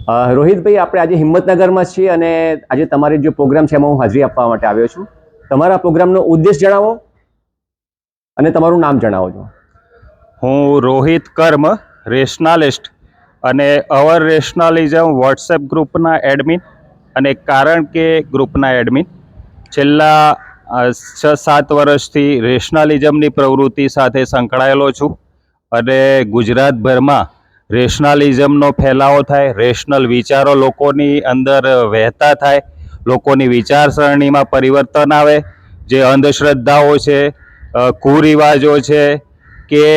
રોહિતભાઈ, આપણે આજે હિંમતનગરમાં છીએ અને આજે તમારી જે પ્રોગ્રામ છે એમાં હું હાજરી આપવા માટે આવ્યો છું. તમારા પ્રોગ્રામનો ઉદ્દેશ જણાવો અને તમારું નામ જણાવો છો. હું રોહિત કર્મ, રેશનાલિસ્ટ અને અવર રેશનાલિઝમ વોટ્સએપ ગ્રુપના એડમિન અને કારણ કે ગ્રુપના એડમિન. છેલ્લા 6-7 વર્ષથી રેશનાલિઝમની પ્રવૃત્તિ સાથે સંકળાયેલો છું અને ગુજરાતભરમાં રેશનાલિઝમનો ફેલાવો થાય, રેશનલ વિચારો લોકોની અંદર વહેતા થાય, લોકોની વિચારસરણીમાં પરિવર્તન આવે. જે અંધશ્રદ્ધાઓ છે, કુરિવાજો છે કે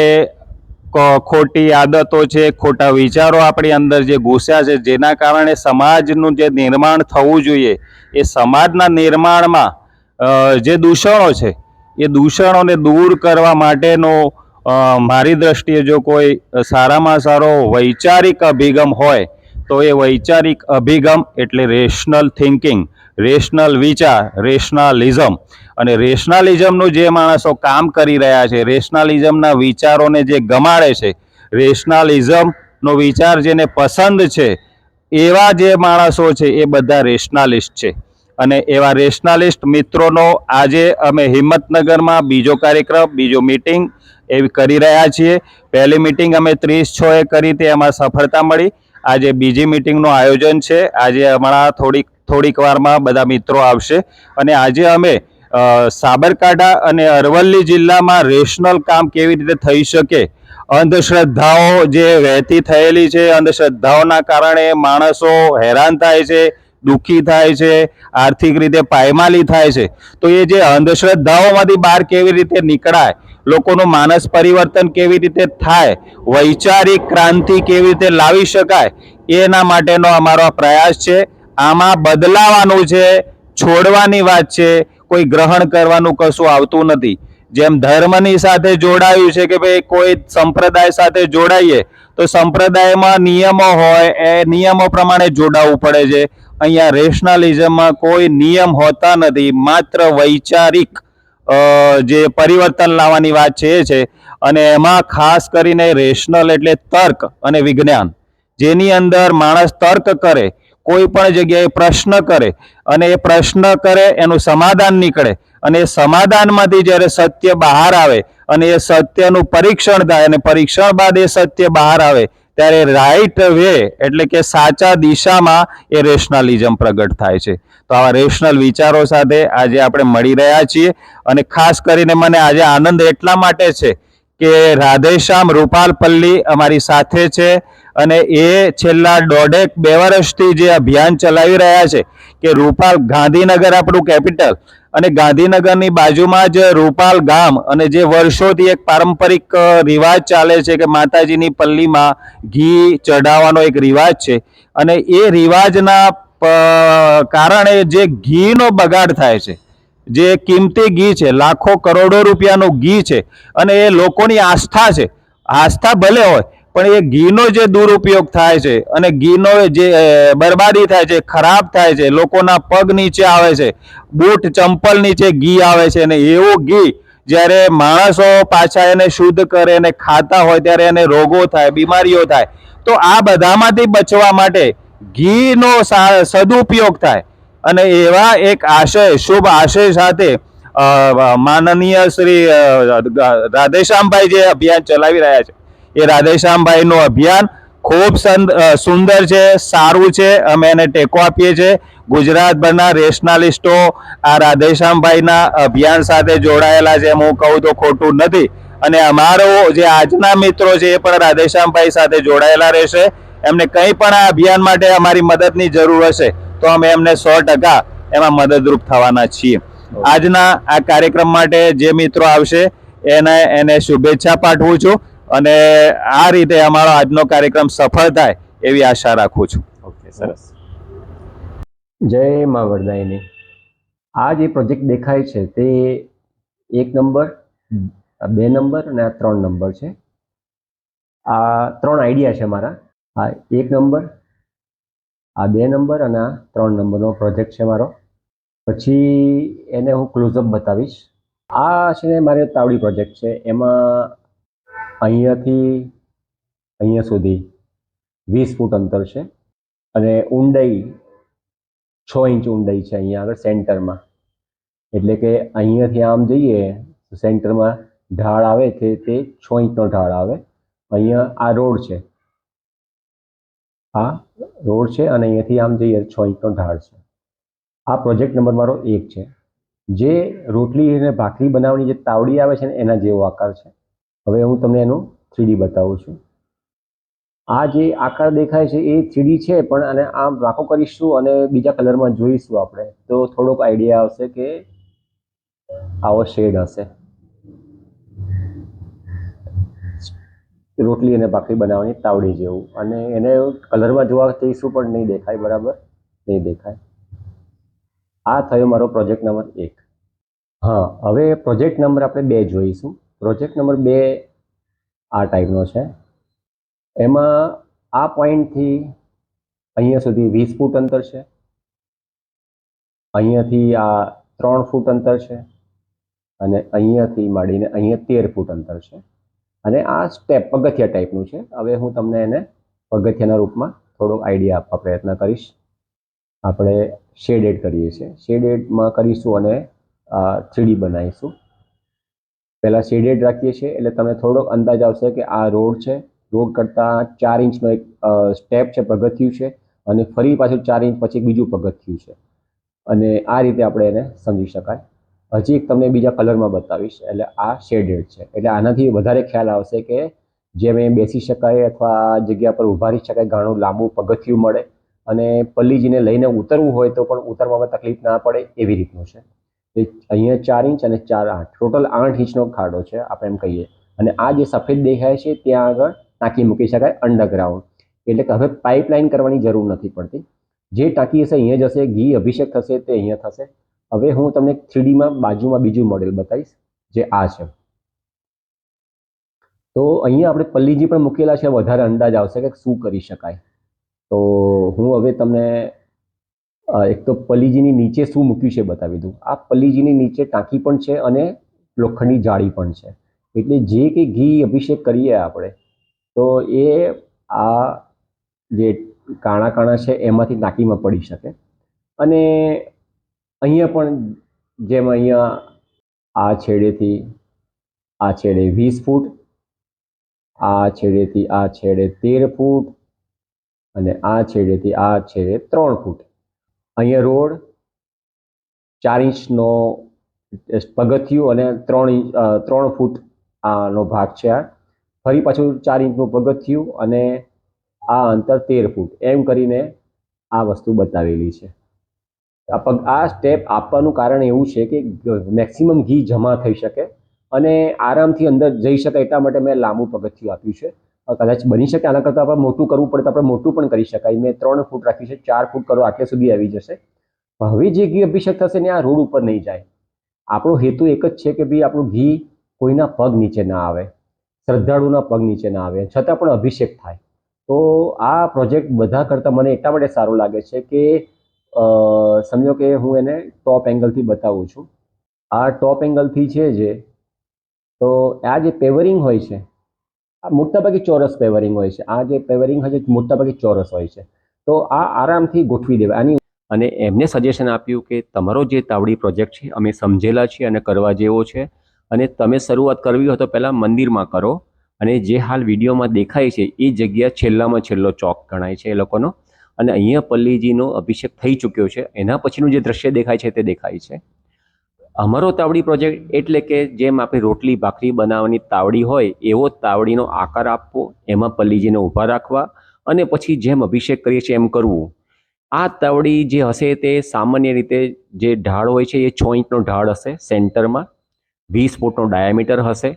ખોટી આદતો છે, ખોટા વિચારો આપણી અંદર જે ઘૂસ્યા છે, જેના કારણે સમાજનું જે નિર્માણ થવું જોઈએ એ સમાજના નિર્માણમાં જે દૂષણો છે એ દૂષણોને દૂર કરવા માટેનો મારી દ્રષ્ટિએ જો કોઈ સારામાં સારો વૈચારિક અભિગમ હોય તો એ વૈચારિક અભિગમ એટલે રેશનલ થિંકિંગ, રેશનલ વિચાર, રેશનાલિઝમ. અને રેશનાલિઝમનું જે માણસો કામ કરી રહ્યા છે, રેશનાલિઝમના વિચારોને જે ગમાડે છે, રેશનાલિઝમનો વિચાર જેને પસંદ છે, એવા જે માણસો છે એ બધા રેશનાલિસ્ટ છે. અને એવા રેશનાલિસ્ટ મિત્રોનો આજે અમે હિંમતનગરમાં બીજો કાર્યક્રમ, બીજો મીટિંગ એવી કરી રહ્યા છીએ. પહેલી મીટિંગ અમે 30/6 કરી હતી, એમાં સફળતા મળી. આજે બીજી મીટિંગનું આયોજન છે. આજે હમણાં થોડીક વારમાં બધા મિત્રો આવશે અને આજે અમે સાબરકાંઠા અને અરવલ્લી જિલ્લામાં રેશનલ કામ કેવી રીતે થઈ શકે, અંધશ્રદ્ધાઓ જે વહેતી થયેલી છે, અંધશ્રદ્ધાઓના કારણે માણસો હેરાન થાય છે, દુઃખી થાય છે, આર્થિક રીતે પાયમાલી થાય છે, તો એ જે અંધશ્રદ્ધાઓમાંથી બહાર કેવી રીતે નીકળાય, લોકોનું માનસ પરિવર્તન કેવી રીતે થાય, વૈચારિક ક્રાંતિ કેવી રીતે લાવી શકાય, એના માટેનો અમારો પ્રયાસ છે. આમાં બદલાવાનું છે, છોડવાની વાત છે, કોઈ ગ્રહણ કરવાનું કશું આવતું નથી. જેમ ધર્મની સાથે જોડાયું છે કે ભાઈ કોઈ સંપ્રદાય સાથે જોડાઈએ તો સંપ્રદાયમાં નિયમો હોય, એ નિયમો પ્રમાણે જોડાવવું પડે છે. અહીંયા રેશનાલિઝમમાં કોઈ નિયમ હોતા નથી, માત્ર વૈચારિક જે પરિવર્તન લાવવાની વાત છે એ છે. અને એમાં ખાસ કરીને રેશનલ એટલે તર્ક અને વિજ્ઞાન, જેની અંદર માણસ તર્ક કરે, કોઈ પણ જગ્યાએ પ્રશ્ન કરે અને એ પ્રશ્ન કરે એનું સમાધાન નીકળે અને એ સમાધાનમાંથી જ્યારે સત્ય બહાર આવે અને એ સત્યનું પરીક્ષણ થાય અને પરીક્ષણ બાદ એ સત્ય બહાર આવે ત્યારે રાઈટ વે એટલે કે સાચા દિશામાં એ રેશનાલિઝમ પ્રગટ થાય છે. તો આવા રેશનલ વિચારો સાથે આજે આપણે મળી રહ્યા છીએ અને ખાસ કરીને મને આજે આનંદ એટલા માટે છે કે રાધેશ્યામ રૂપાલપલ્લી અમારી સાથે છે અને એ છેલ્લા 1.5-2 વર્ષથી જે અભિયાન ચલાવી રહ્યા છે કે રૂપાલ, ગાંધીનગર આપણું કેપિટલ અને ગાંધીનગરની બાજુમાં જ રૂપાલ ગામ, અને જે વર્ષોથી એક પારંપરિક રિવાજ ચાલે છે કે માતાજીની પલ્લીમાં ઘી ચઢાવવાનો એક રિવાજ છે અને એ રિવાજના કારણે જે ઘીનો બગાડ થાય છે, જે કિંમતી ઘી છે, લાખો કરોડો રૂપિયાનું ઘી છે અને એ લોકોની આસ્થા છે, આસ્થા ભલે હોય પણ એ ઘીનો જે દુરુપયોગ થાય છે અને ઘીનો જે બરબાદી થાય છે, ખરાબ થાય છે, લોકોના પગ નીચે આવે છે, બૂટ ચંપલ નીચે ઘી આવે છે અને એવું ઘી જ્યારે માણસો પાછા એને શુદ્ધ કરે અને ખાતા હોય ત્યારે એને રોગો થાય, બીમારીઓ થાય. તો આ બધામાંથી બચવા માટે ઘીનો સદુપયોગ થાય અને એવા એક આશય, શુભ આશય સાથે માનનીય શ્રી રાધેશ્યામભાઈ જે અભિયાન ચલાવી રહ્યા છે, એ રાધેશ્યામભાઈનું અભિયાન ખૂબ સુંદર છે, સારું છે. અમે એને ટેકો આપીએ છીએ. ગુજરાતભરના રેશનાલિસ્ટો આ રાધેશ્યામભાઈના અભિયાન સાથે જોડાયેલા છે, હું કહું તો ખોટું નથી. અને અમારો જે આજના મિત્રો છે એ પણ રાધેશ્યામભાઈ સાથે જોડાયેલા રહેશે. એમને કંઈ પણ આ અભિયાન માટે અમારી મદદની જરૂર હશે તો અમે એમને 100% એમાં મદદરૂપ થવાના છીએ. આજના આ કાર્યક્રમ માટે જે મિત્રો આવશે એને શુભેચ્છા પાઠવું છું અને આ રીતે અમારો આજનો કાર્યક્રમ સફળ થાય એવી આશા રાખું છું. ઓકે, સરસ. જય મા વરદાયિની. આ જે પ્રોજેક્ટ દેખાય છે તે 1 નંબર, 2 નંબર અને 3 નંબર છે. આ 3 આઈડિયા છે મારા. આ 1 નંબર, આ 2 નંબર અને આ 3 નંબરનો પ્રોજેક્ટ છે મારો. પછી એને હું ક્લોઝઅપ બતાવીશ. આ છે મારે તાવડી પ્રોજેક્ટ છે. એમાં અહીંયાથી અહીંયા સુધી 20 ફૂટ અંતર છે અને ઊંડાઈ 6 ઇંચ ઊંડાઈ છે અહીંયા આગળ સેન્ટરમાં. એટલે કે અહીંયાથી આમ જઈએ સેન્ટરમાં ઢાળ આવે છે તે 6 ઇંચનો ઢાળ આવે. અહીંયા આ રોડ છે, આ રોડ છે અને અહીંયાથી આમ જઈએ 6 ઇંચનો ઢાળ છે. આ પ્રોજેક્ટ નંબર મારો 1 છે, જે રોટલી અને ભાખરી બનાવવાની જે તાવડી આવે છે ને એના જેવો આકાર છે. હવે હું તમને એનું 3D બતાવું છું. આ જે આકાર દેખાય છે એ 3D છે, પણ આને આમ રાખો કરીશું અને બીજા કલરમાં જોઈશું આપણે તો થોડોક આઈડિયા આવશે કે આવો શેડ હશે. રોટલી અને ભાખરી બનાવવાની તાવડી જેવું, અને એને કલરમાં જોવા જઈશું પણ નહીં દેખાય, બરાબર નહીં દેખાય. આ થયો મારો પ્રોજેક્ટ નંબર 1. હા, હવે પ્રોજેક્ટ નંબર આપણે 2 જોઈશું. પ્રોજેક્ટ નંબર 2 આ ટાઈપનો છે. એમાં આ પોઈન્ટથી અહીંયા સુધી 20 ફૂટ અંતર છે, અહીંયાથી આ 3 ફૂટ અંતર છે, અને અહીંયાથી માંડીને અહીંયા 13 ફૂટ અંતર છે. અને આ સ્ટેપ પગથિયા ટાઈપનું છે. હવે હું તમને એને પગથિયાના રૂપમાં થોડોક આઈડિયા આપવા પ્રયત્ન કરીશ. આપણે શેડેડ કરીએ છીએ, શેડેડમાં કરીશું અને 3D બનાવીશું. પહેલાં શેડેડ રાખીએ છીએ એટલે તમને થોડોક અંદાજ આવશે કે આ રોડ છે, રોડ કરતાં 4 ઇંચનો એક સ્ટેપ છે, પગથિયું છે, અને ફરી પાછું 4 ઇંચ પછી બીજું પગથિયું છે. અને આ રીતે આપણે એને સમજી શકાય. હજી એક તમને બીજા કલરમાં બતાવીશ. એટલે આ શેડેડ છે, એટલે આનાથી વધારે ખ્યાલ આવશે કે જેમ એ બેસી શકાય અથવા આ જગ્યા પર ઊભા રહી શકાય, ઘણું લાંબુ પગથિયું મળે, અને પલ્લીજીને લઈને ઉતરવું હોય તો પણ ઉતરવામાં તકલીફ ના પડે એવી રીતનું છે. અહીંયા 4 ઇંચ અને 4 8 ટોટલ 8 ઇંચનો ખાડો છે આપણે એમ કહીએ. અને આ જે સફેદ દેખાય છે ત્યાં આગળ ટાંકી મૂકી શકાય અંડરગ્રાઉન્ડ. એટલે કે હવે પાઇપલાઇન કરવાની જરૂર નથી પડતી. જે ટાંકી હશે અહીંયા જશે, ઘી અભિષેક થશે તે અહીંયા થશે. હવે હું તમને 3Dમાં બાજુમાં બીજું મોડેલ બતાવીશ, જે આ છે. તો અહીંયા આપણે પલ્લીજી પણ મૂકેલા છે, વધારે અંદાજ આવશે કે શું કરી શકાય. તો હું હવે તમને એક તો પલ્લીજીની નીચે શું મૂક્યું છે બતાવી દઉં. આ પલ્લીજીની નીચે ટાંકી પણ છે અને લોખંડની જાળી પણ છે. એટલે જે કંઈ ઘી અભિષેક કરીએ આપણે તો એ આ જે કાણા કાણા છે એમાંથી ટાંકીમાં પડી શકે. અને અહીંયા પણ જેમ અહીંયા આ છેડેથી આ છેડે 20 ફૂટ, આ છેડેથી આ છેડે 13 ફૂટ, અને આ છેડેથી આ છેડે 3 ફૂટ. અહીંયા રોડ 4 ઇંચનો પગથિયું અને 3 ફૂટ આનો ભાગ છે. આ ફરી પાછું 4 ઇંચનું પગથિયું અને આ અંતર 13 ફૂટ, એમ કરીને આ વસ્તુ બતાવેલી છે. આ સ્ટેપ આપવાનું કારણ એવું છે કે મેક્સિમમ ઘી જમા થઈ શકે અને આરામથી અંદર જઈ શકે, એટલા માટે મેં લાંબુ પગથિયું આપ્યું છે. કદાચ બની શકે આના કરતાં આપણે મોટું કરવું પડે તો આપણે મોટું પણ કરી શકાય. મેં 3 ફૂટ રાખ્યું છે, 4 ફૂટ કરો આટલે સુધી આવી જશે. હવે જે ઘી અભિષેક થશે ને આ રોડ ઉપર નહીં જાય. આપણો હેતુ એક જ છે કે ભાઈ આપણું ઘી કોઈના પગ નીચે ના આવે, શ્રદ્ધાળુના પગ નીચે ના આવે, છતાં પણ અભિષેક થાય. તો આ પ્રોજેક્ટ બધા કરતાં મને એટલા માટે સારું લાગે છે કે સમજો કે હું એને ટોપ એંગલથી બતાવું છું. આ ટોપ એંગલથી છે જે, તો આ જે પેવરિંગ હોય છે આ મોટાભાગે ચોરસ પેવરિંગ હોય છે. આ જે પેવરિંગ હોય છે મોટાભાગે ચોરસ હોય છે. તો આ આરામથી ગોઠવી દેવાય આની. અને એમને સજેશન આપ્યું કે તમારો જે તાવડી પ્રોજેક્ટ છે અમે સમજેલા છીએ અને કરવા જેવો છે, અને તમે શરૂઆત કરવી હોય તો પહેલાં મંદિરમાં કરો, અને જે હાલ વિડીયોમાં દેખાય છે એ જગ્યા છેલ્લામાં છેલ્લો ચોક ગણાય છે એ લોકોનો. અને અહીંયા પલ્લીજીનો અભિષેક થઈ ચૂક્યો છે, એના પછીનું જે દ્રશ્ય દેખાય છે તે દેખાય છે. અમારો તાવડી પ્રોજેક્ટ એટલે કે જેમ આપણે રોટલી ભાખરી બનાવવાની તાવડી હોય એવો તાવડીનો આકાર આપવો, એમાં પલ્લીજીને ઊભા રાખવા, અને પછી જેમ અભિષેક કરીએ છીએ એમ કરવું. આ તાવડી જે હશે તે સામાન્ય રીતે જે ઢાળ હોય છે એ 6 ઇંચનો ઢાળ હશે, સેન્ટરમાં 20 ફૂટનો ડાયામીટર હશે.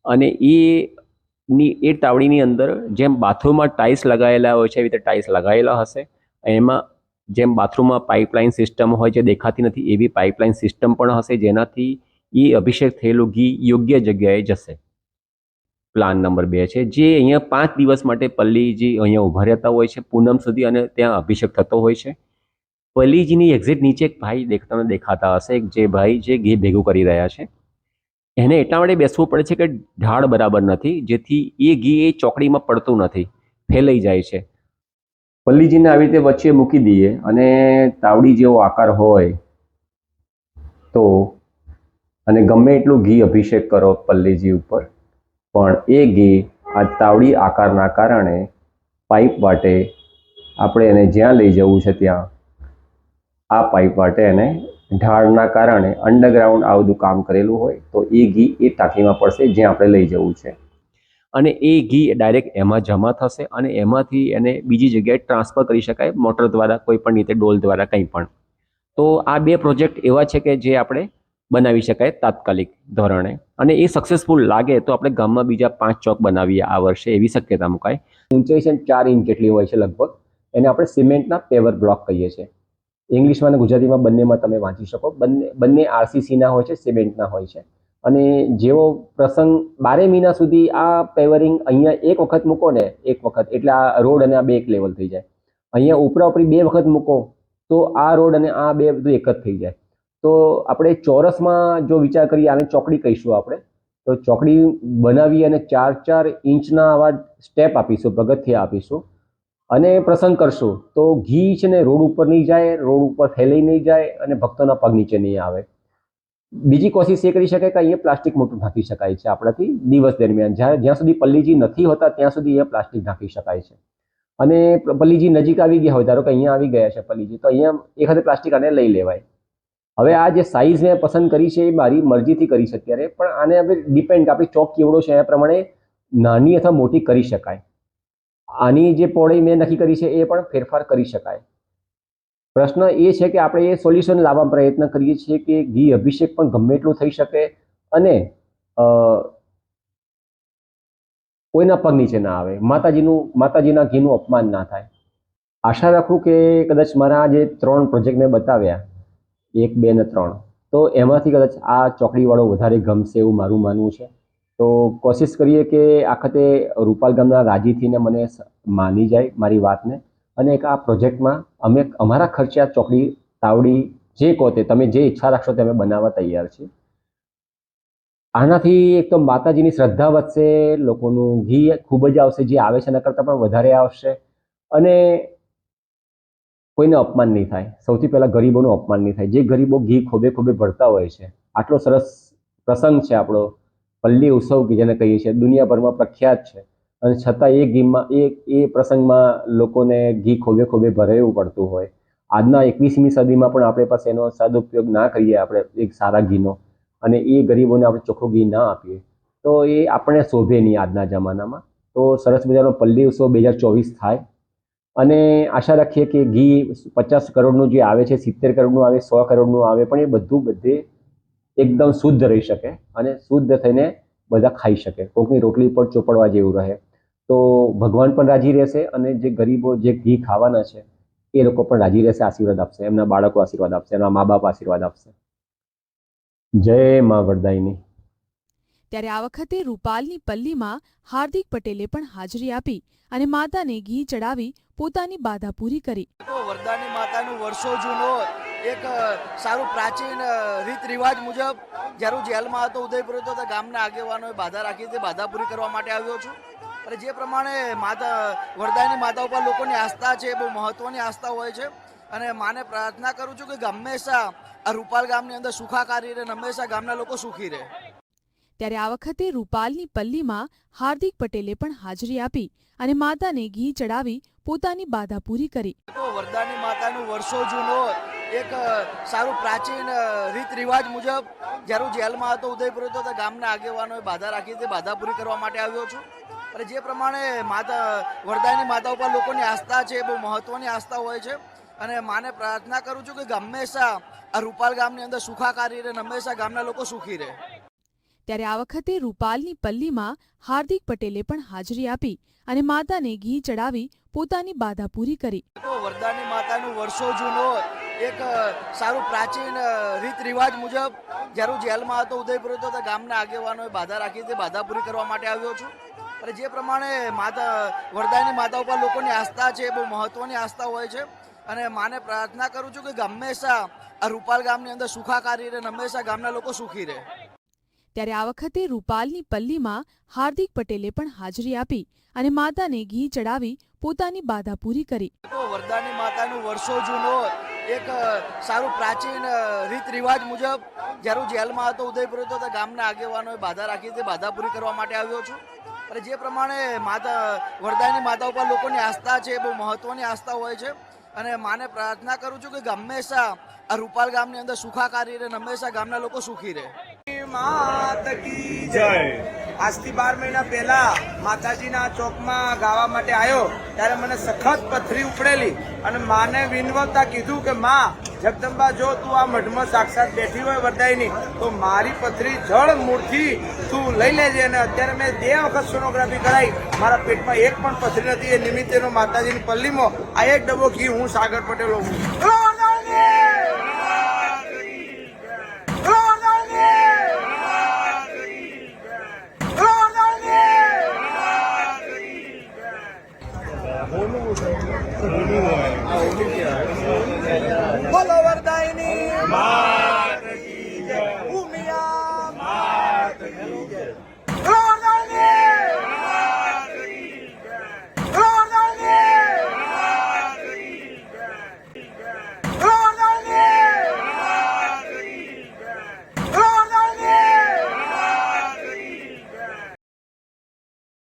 અને એ તાવડીની અંદર જેમ બાથરૂમમાં ટાઇલ્સ લગાવેલા હોય છે એવી રીતે ટાઇલ્સ લગાવેલા હશે. એમાં જેમ બાથરૂમમાં પાઇપલાઇન સિસ્ટમ હોય છે દેખાતી નથી એવી પાઇપલાઇન સિસ્ટમ પણ હશે, જેનાથી એ અભિષેક થયેલું ઘી યોગ્ય જગ્યાએ જશે. પ્લાન નંબર 2 છે, જે અહીંયા 5 દિવસ માટે પલ્લીજી અહીંયા ઊભા રહેતા હોય છે પૂનમ સુધી, અને ત્યાં અભિષેક થતો હોય છે. પલ્લીજીની એક્ઝેક્ટ નીચે એક ભાઈ તમને દેખાતા હશે, જે ભાઈ જે ઘી ભેગું કરી રહ્યા છે. એને એટલા માટે બેસવું પડે છે કે ઢાળ બરાબર નથી, જેથી એ ઘી એ ચોકડીમાં પડતું નથી, ફેલાઈ જાય છે. પલ્લીજીને આવી રીતે વચ્ચે મૂકી દઈએ અને તાવડી જેવો આકાર હોય તો, અને ગમે એટલું ઘી અભિષેક કરો પલ્લીજી ઉપર, પણ એ ઘી આ તાવડી આકારના કારણે પાઇપ વાટે આપણે એને જ્યાં લઈ જવું છે ત્યાં આ પાઇપ વાટે એને ઢાળના કારણે અંડરગ્રાઉન્ડ આ બધું કામ કરેલું હોય તો એ ઘી એ ટાંકીમાં પડશે જ્યાં આપણે લઈ જવું છે, અને એ ઘી ડાયરેક્ટ એમાં જમા થશે અને એમાંથી એને બીજી જગ્યાએ ટ્રાન્સફર કરી શકાય મોટર દ્વારા, કોઈ પણ રીતે ડોલ દ્વારા, કંઈ પણ. તો આ બે પ્રોજેક્ટ એવા છે કે જે આપણે બનાવી શકાય તાત્કાલિક ધોરણે, અને એ સક્સેસફુલ લાગે તો આપણે ગામમાં બીજા 5 ચોક બનાવીએ આ વર્ષે, એવી શક્યતા મુકાય. ઊંચાઈ છે 4 ઇંચ જેટલી હોય છે લગભગ. એને આપણે સિમેન્ટના પેવર બ્લોક કહીએ છીએ. ઇંગ્લિશમાં અને ગુજરાતીમાં બંનેમાં તમે વાંચી શકો. બંને આરસીસીના હોય છે, સિમેન્ટના હોય છે. અને જેવો પ્રસંગ 12 મહિના સુધી આ પેવરિંગ અહીંયા એક વખત મૂકો ને, એક વખત એટલે આ રોડ અને આ બે એક લેવલ થઈ જાય. અહીંયા ઉપરા ઉપરી 2 વખત મૂકો તો આ રોડ અને આ બે બધું એક જ થઈ જાય. તો આપણે ચોરસમાં જો વિચાર કરીએ, આને ચોકડી કહીશું આપણે, તો ચોકડી બનાવી અને 4-4 ઇંચના આવા સ્ટેપ આપીશું, પગથિયા આપીશું અને પ્રસંગ કરશું તો ઘી છે ને રોડ ઉપર નહીં જાય, રોડ ઉપર ફેલાઈ નહીં જાય અને ભક્તોના પગ નીચે નહીં આવે. બીજી કોશિશ એ કરી શકાય કે અહીંયા પ્લાસ્ટિક મોટું ઢાંકી શકાય છે આપણાથી દિવસ દરમિયાન. જ્યાં સુધી પલ્લીજી નથી હોતા ત્યાં સુધી અહીંયા પ્લાસ્ટિક ઢાંકી શકાય છે. અને પલ્લીજી નજીક આવી ગયા હોય, ધારો કે અહીંયા આવી ગયા છે પલ્લીજી, તો અહીંયા એખાદે પ્લાસ્ટિક આને લઈ લેવાય. હવે આ જે સાઇઝ મેં પસંદ કરી છે એ મારી મરજીથી કરી છે અત્યારે, પણ આને હવે ડિપેન્ડ કે આપણી ચોક કેવડો છે એ પ્રમાણે નાની અથવા મોટી કરી શકાય. આની જે પહોળાઈ મેં નક્કી કરી છે એ પણ ફેરફાર કરી શકાય. પ્રશ્ન એ છે કે આપણે એ સોલ્યુશન લાવવા પ્રયત્ન કરીએ છીએ કે ઘી અભિષેક પણ ગમે એટલું થઈ શકે અને કોઈના પગ નીચે ના આવે, માતાજીના ઘીનું અપમાન ના થાય. આશા રાખું કે કદાચ મારા જે 3 પ્રોજેક્ટ મેં બતાવ્યા, 1, 2 ને 3, તો એમાંથી કદાચ આ ચોકડીવાળો વધારે ગમશે એવું મારું માનવું છે. તો કોશિશ કરીએ કે આખતે રૂપાલ ગામના રાજી થઈને મને માની જાય મારી વાતને, અને એક આ પ્રોજેક્ટમાં અમે અમારા ખર્ચે આ ચોકડી, તાવડી જે કહો તે તમે જે ઈચ્છા રાખશો તે અમે બનાવવા તૈયાર છીએ. આનાથી એક તો માતાજીની શ્રદ્ધા વધશે, લોકોનું ઘી ખૂબ જ આવશે, જે આવે છે એના કરતાં પણ વધારે આવશે, અને કોઈને અપમાન નહીં થાય. સૌથી પહેલાં ગરીબોનું અપમાન નહીં થાય. જે ગરીબો ઘી ખોબે ખોબે ભરતા હોય છે, આટલો સરસ પ્રસંગ છે આપણો પલ્લી ઉત્સવ કે જેને કહીએ છીએ, દુનિયાભરમાં પ્રખ્યાત છે, અને છતાં એ ઘીમાં એ પ્રસંગમાં લોકોને ઘી ખોબે ખોબે ભરાવવું પડતું હોય. આજના 21મી સદીમાં પણ આપણે પાસે એનો સદુપયોગ ના કરીએ આપણે એક સારા ઘીનો, અને એ ગરીબોને આપણે ચોખ્ખું ઘી ના આપીએ તો એ આપણે શોભે નહીં આજના જમાનામાં. તો સરસ મજાનો પલ્લી ઉત્સવ 2024 થાય, અને આશા રાખીએ કે ઘી 50 કરોડનું જે આવે છે, 70 કરોડનું આવે, 100 કરોડનું આવે, પણ એ બધે એકદમ શુદ્ધ રહી શકે અને શુદ્ધ થઈને બધા ખાઈ શકે. કોકની રોટલી પર ચોપડવા જેવું રહે તો ભગવાન પણ રાજી રહેશે, અને જે ગરીબો જે ઘી ખાવાના છે એ લોકો પણ રાજી રહેશે, આશીર્વાદ આપશે, એમના બાળકો આશીર્વાદ આપશે, એમના મા બાપ આશીર્વાદ આપશે. જય મા વરદાયિની. ત્યારે આ વખતે રૂપાલની પલ્લીમાં હાર્દિક પટેલે પણ હાજરી આપી અને માતાને ઘી ચડાવી પોતાની બાધા પૂરી કરી. વરદાની માતાનું વર્ષો જૂનો એક સારું પ્રાચીન રીત રિવાજ મુજબ જ્યારે જેલમાં હતો ઉદયપુર હતો તો ગામના આગેવાનોએ બાધા રાખી હતી, બાધા પૂરી કરવા માટે આવ્યો છું. અને જે પ્રમાણે વરદાની માતા ઉપર લોકોની આસ્થા છે, બહુ મહત્વની આસ્થા હોય છે, અને માને પ્રાર્થના કરું છું કે હંમેશા આ રૂપાલ ગામની અંદર સુખાકારી રહે, હંમેશા ગામના લોકો સુખી રહે. ત્યારે આ વખતે રૂપાલની પલ્લીમાં હાર્દિક પટેલે પણ હાજરી આપી અને માતાને ઘી ચડાવી પોતાની બાધા પૂરી કરી. વરદાની માતાનું વર્ષો જૂનો એક સારું પ્રાચીન રીત રિવાજ મુજબ જ્યારે જેલમાં હતો ઉદયપુર હતો તો ગામના આગેવાનોએ બાધા રાખી હતી, બાધા પૂરી કરવા માટે આવ્યો છું. અને જે પ્રમાણે વરદાની માતા ઉપર લોકોની આસ્થા છે, બહુ મહત્વની આસ્થા હોય છે, અને માને પ્રાર્થના કરું છું કે હંમેશા આ રૂપાલ ગામની અંદર સુખાકારી રહે, હંમેશા ગામના લોકો સુખી રહે. ત્યારે આ વખતે રૂપાલની પલ્લીમાં હાર્દિક પટેલે પણ હાજરી આપી અને માતાને ઘી ચડાવી પોતાની બાધા પૂરી કરી. વરદાની માતાનું વર્ષો જૂનો એક સારું પ્રાચીન રીત રિવાજ મુજબ જ્યારે જેલમાં હતો ઉદયપુર હતો તો ગામના આગેવાનોએ બાધા રાખી હતી, બાધા પૂરી કરવા માટે આવ્યો છું. અને જે પ્રમાણે વરદાની માતા ઉપર લોકોની આસ્થા છે, બહુ મહત્વની આસ્થા હોય છે, અને માને પ્રાર્થના કરું છું કે હંમેશા આ રૂપાલ ગામની અંદર સુખાકારી રહે, હંમેશા ગામના લોકો સુખી રહે. ત્યારે આ વખતે રૂપાલની પલ્લીમાં હાર્દિક પટેલે પણ હાજરી આપી અને માતાને ઘી ચડાવી પોતાની બાધા પૂરી કરી. માતાનું વર્ષો જૂનો એક સારું પ્રાચીન રીત રિવાજ મુજબ જ્યારે હું જેલમાં હતો, ઉદયપુર હતો, તો ગામના આગેવાનોએ બાધા રાખી હતી, બાધા પૂરી કરવા માટે આવ્યો છું. અને જે પ્રમાણે માતા વરદાયની માતા ઉપર લોકોની આસ્થા છે, બહુ મહત્વની આસ્થા હોય છે. અને માને પ્રાર્થના કરું છું કે હંમેશા આ રૂપાલ ગામની અંદર સુખાકારી રહે, હંમેશા ગામના લોકો સુખી રહે. માત કી જય. આજથી 12 મહિના પહેલા માતાજીના ચોકમાં ગાવા માટે આવ્યો ત્યારે મને સખત પથરી ઉપડેલી અને માને વિનવતા કીધું કે માં જગદંબા, જો તું આ મઢમાં સાક્ષાત બેઠી હોય વરદાયની, તો મારી પથરી જળ મૂળથી તું લઈ લેજે. અને અત્યારે મેં 2 વખત સોનોગ્રાફી કરાવી, મારા પેટમાં એક પણ પથરી નથી. એ નિમિત્તેનો માતાજીની પલ્લીમાં આ 1 ડબ્બો ઘી હું સાગર પટેલ હું. બોલો વરદાયની.